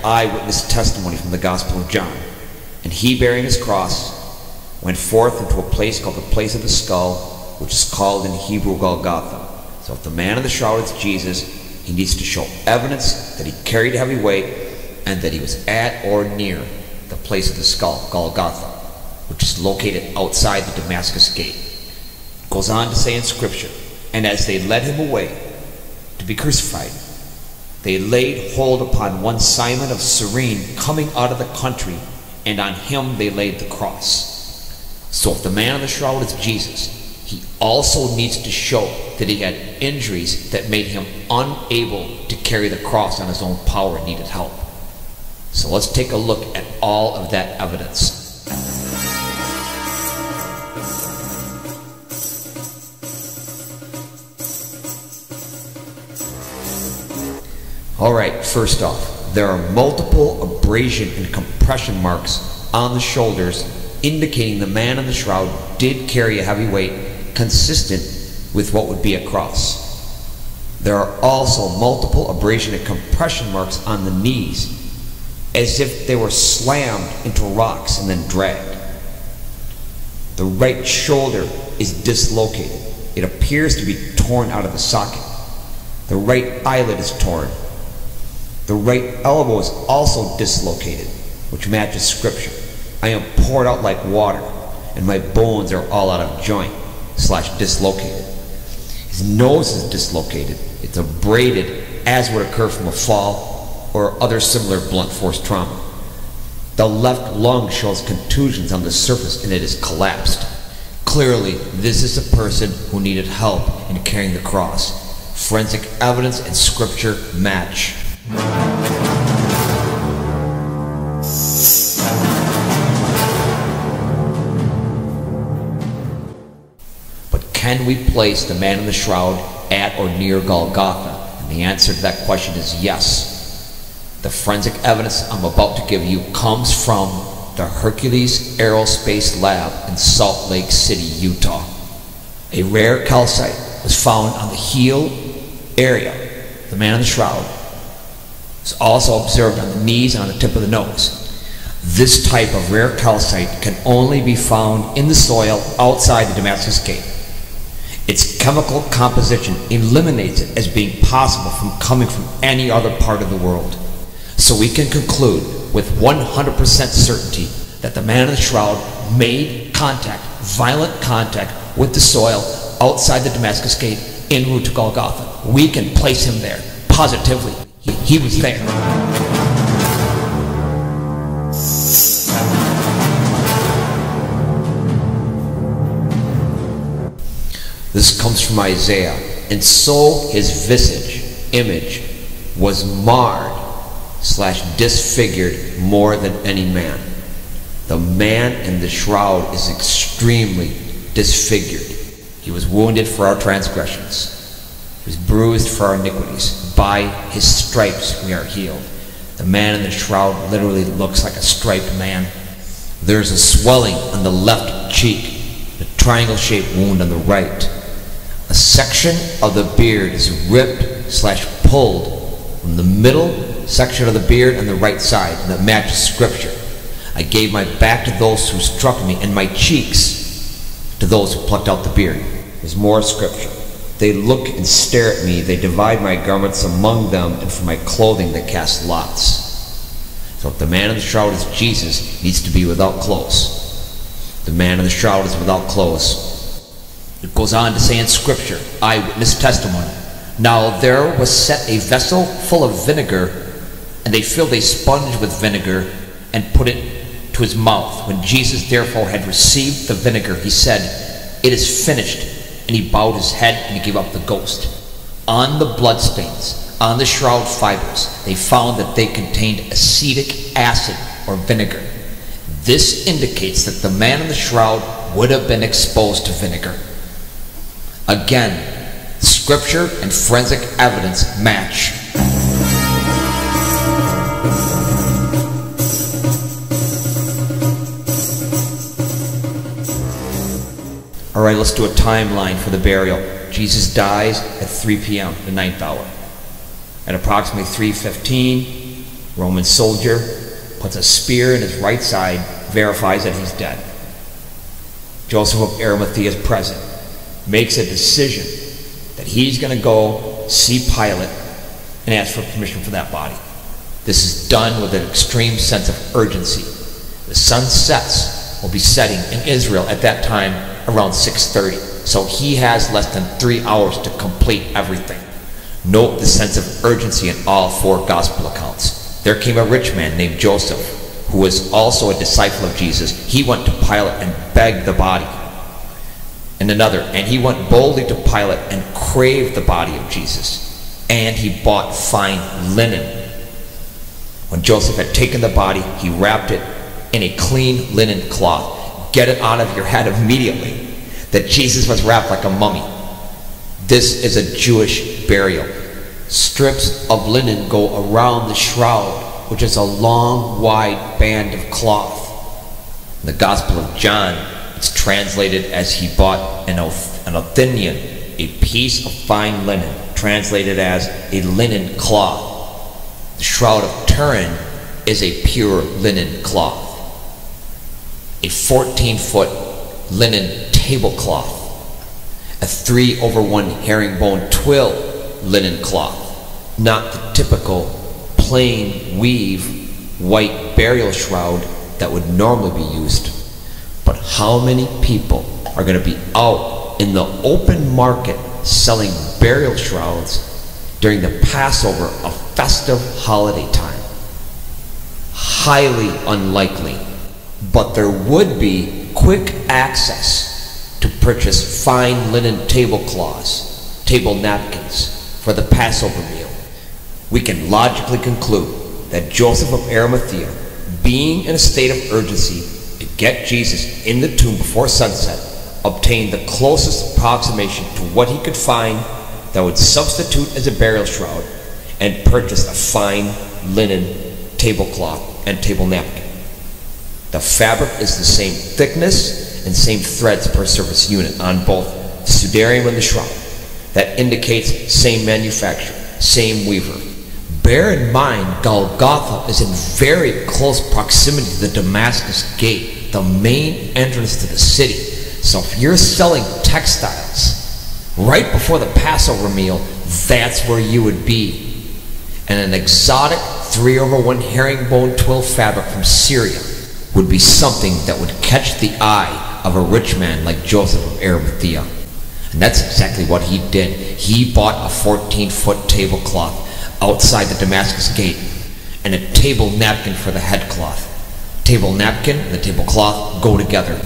eyewitness testimony from the Gospel of John. And he, bearing his cross, went forth into a place called the place of the skull, which is called in Hebrew Golgotha. So if the man in the shroud is Jesus, he needs to show evidence that he carried a heavy weight and that he was at or near the place of the skull, Golgotha, which is located outside the Damascus gate. It goes on to say in Scripture, and as they led him away to be crucified, they laid hold upon one Simon of Cyrene coming out of the country, and on him they laid the cross. So if the man in the shroud is Jesus, he also needs to show that he had injuries that made him unable to carry the cross on his own power and needed help. So let's take a look at all of that evidence. Alright, first off, there are multiple abrasion and compression marks on the shoulders indicating the man in the shroud did carry a heavy weight consistent with what would be a cross. There are also multiple abrasion and compression marks on the knees, as if they were slammed into rocks and then dragged. The right shoulder is dislocated. It appears to be torn out of the socket. The right eyelid is torn. The right elbow is also dislocated, which matches Scripture. I am poured out like water, and my bones are all out of joint / dislocated. His nose is dislocated. It's abraded, as would occur from a fall or other similar blunt force trauma. The left lung shows contusions on the surface, and it is collapsed. Clearly, this is a person who needed help in carrying the cross. Forensic evidence and Scripture match. But can we place the man in the shroud at or near Golgotha? And the answer to that question is yes. The forensic evidence I'm about to give you comes from the Hercules Aerospace Lab in Salt Lake City, Utah. A rare calcite was found on the heel area. The man in the shroud was also observed on the knees and on the tip of the nose. This type of rare calcite can only be found in the soil outside the Damascus gate. Its chemical composition eliminates it as being possible from coming from any other part of the world. So we can conclude with 100% certainty that the man in the shroud made contact, violent contact, with the soil outside the Damascus gate en route to Golgotha. We can place him there, positively. He was there. This comes from Isaiah. And so his visage, image, was marred / disfigured more than any man. The man in the shroud is extremely disfigured. He was wounded for our transgressions. He was bruised for our iniquities. By his stripes we are healed. The man in the shroud literally looks like a striped man. There's a swelling on the left cheek, a triangle-shaped wound on the right. A section of the beard is ripped / pulled from the middle section of the beard on the right side, and that matches Scripture. I gave my back to those who struck me, and my cheeks to those who plucked out the beard. There's more Scripture. They look and stare at me. They divide my garments among them, and for my clothing they cast lots. So if the man in the shroud is Jesus, he needs to be without clothes. The man in the shroud is without clothes. It goes on to say in Scripture, eyewitness testimony. Now there was set a vessel full of vinegar, and they filled a sponge with vinegar and put it to his mouth. When Jesus therefore had received the vinegar, he said, "It is finished." And he bowed his head and he gave up the ghost. On the bloodstains, on the shroud fibers, they found that they contained acetic acid or vinegar. This indicates that the man in the shroud would have been exposed to vinegar. Again, Scripture and forensic evidence match. Alright, let's do a timeline for the burial. Jesus dies at 3 p.m., the 9th hour. At approximately 3:15, Roman soldier puts a spear in his right side, verifies that he's dead. Joseph of Arimathea is present, makes a decision that he's going to go see Pilate and ask for permission for that body. This is done with an extreme sense of urgency. The sun sets, will be setting in Israel at that time around 6:30. So he has less than 3 hours to complete everything. Note the sense of urgency in all 4 gospel accounts. There came a rich man named Joseph, who was also a disciple of Jesus. He went to Pilate and begged the body. And another, and he went boldly to Pilate and craved the body of Jesus. And he bought fine linen. When Joseph had taken the body, he wrapped it in a clean linen cloth. Get it out of your head immediately that Jesus was wrapped like a mummy. This is a Jewish burial. Strips of linen go around the shroud, which is a long, wide band of cloth. In the Gospel of John, it's translated as he bought an Athenian, a piece of fine linen, translated as a linen cloth. The Shroud of Turin is a pure linen cloth. A 14-foot linen tablecloth. A 3/1 herringbone twill linen cloth. Not the typical plain weave white burial shroud that would normally be used. But how many people are going to be out in the open market selling burial shrouds during the Passover, a festive holiday time? Highly unlikely. But there would be quick access to purchase fine linen tablecloths, table napkins for the Passover meal. We can logically conclude that Joseph of Arimathea, being in a state of urgency to get Jesus in the tomb before sunset, obtained the closest approximation to what he could find that would substitute as a burial shroud, and purchased a fine linen tablecloth and table napkin. The fabric is the same thickness and same threads per surface unit on both the sudarium and the shroud. That indicates same manufacturer, same weaver. Bear in mind, Golgotha is in very close proximity to the Damascus Gate, the main entrance to the city. So if you're selling textiles right before the Passover meal, that's where you would be. And an exotic 3/1 herringbone twill fabric from Syria would be something that would catch the eye of a rich man like Joseph of Arimathea. And that's exactly what he did. He bought a 14-foot tablecloth outside the Damascus Gate and a table napkin for the headcloth. Table napkin and the tablecloth go together.